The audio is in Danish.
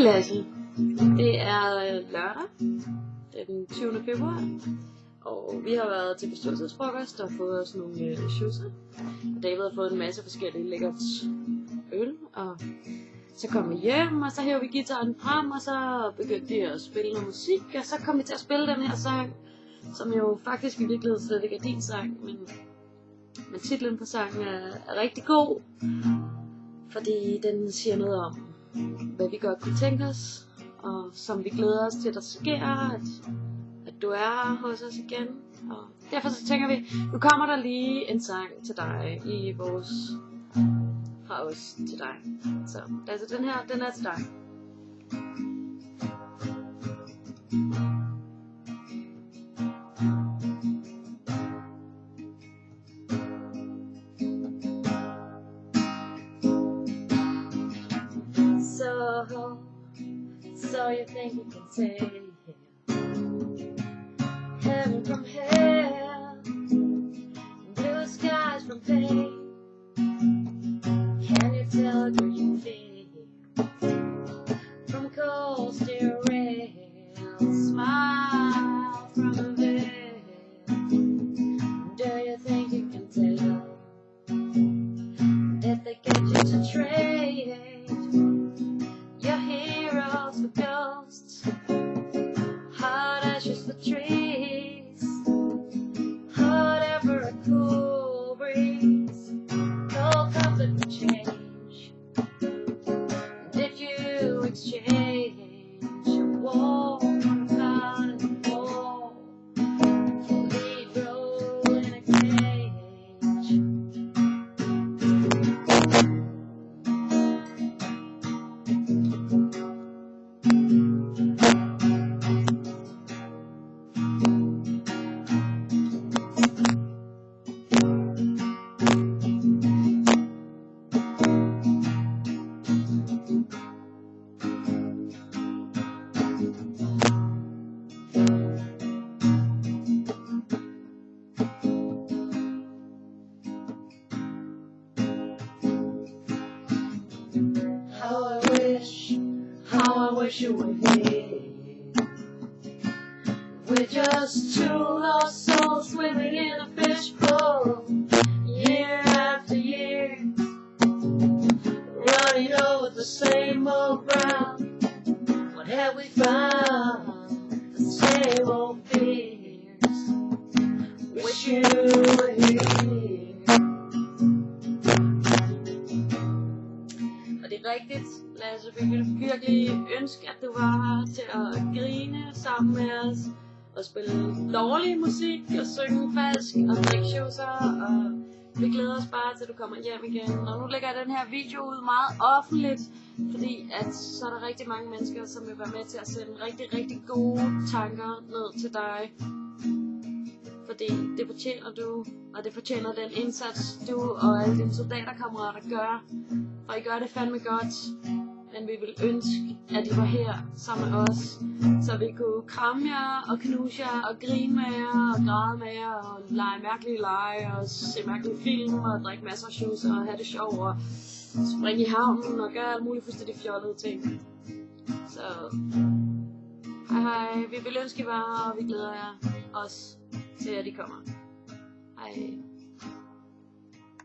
Lasse. Det er lørdag, den 20. februar, og vi har været til bestyrelsesfrokost og fået os nogle schusser. David har fået en masse forskellige lækkert øl, og så kom vi hjem, og så hævde vi guitaren frem, og så begyndte vi at spille noget musik, og så kom vi til at spille den her sang, som jo faktisk i virkeligheden slet ikke er din sang, men titlen på sangen er rigtig god, fordi den siger noget om, hvad vi godt kunne tænke os, og som vi glæder os til, der sker, at du er her hos os igen. Og derfor så tænker vi, nu kommer der lige en sang til dig i vores, fra os til dig. Så altså den her, den er til dig. So you think you can take heaven from hell, blue skies from pain? Can you tell where you feel from cold steel rails, smile from a veil? Do you think you can tell if they get you to trade your heroes for ghosts, hot ashes for trees, whatever a cool breeze, cold comfort for change? Did you exchange your warm cloud and the wall for lead road in a cage? How I wish you were here. We're just two lost souls swimming in a fishbowl, year after year, running over the same old ground. What have we found? The same old fears. Wish you were here. Og det er rigtigt, Lasse, vi ville virkelig ønske, at du var her til at grine sammen med os, og spille dårlig musik, og synge falsk, og drikke schusser, og vi glæder os bare til, at du kommer hjem igen. Og nu lægger jeg den her video ud meget offentligt, fordi at så er der rigtig mange mennesker, som vil være med til at sende rigtig, rigtig gode tanker ned til dig. Fordi det fortjener du, og det fortjener den indsats, du og alle dine soldaterkammerater gør. Og I gør det fandme godt, men vi vil ønske, at I var her sammen med os, så vi kunne kramme jer og knuse jer og grine med jer og græde med jer og lege mærkelige lege og se mærkelige film og drikke masser af shoes og have det sjovt og springe i havnen og gøre alle mulige fuldstændig fjollede ting. Så hej hej, vi vil ønske, I var her, og vi glæder jer også til, at I kommer. Hej.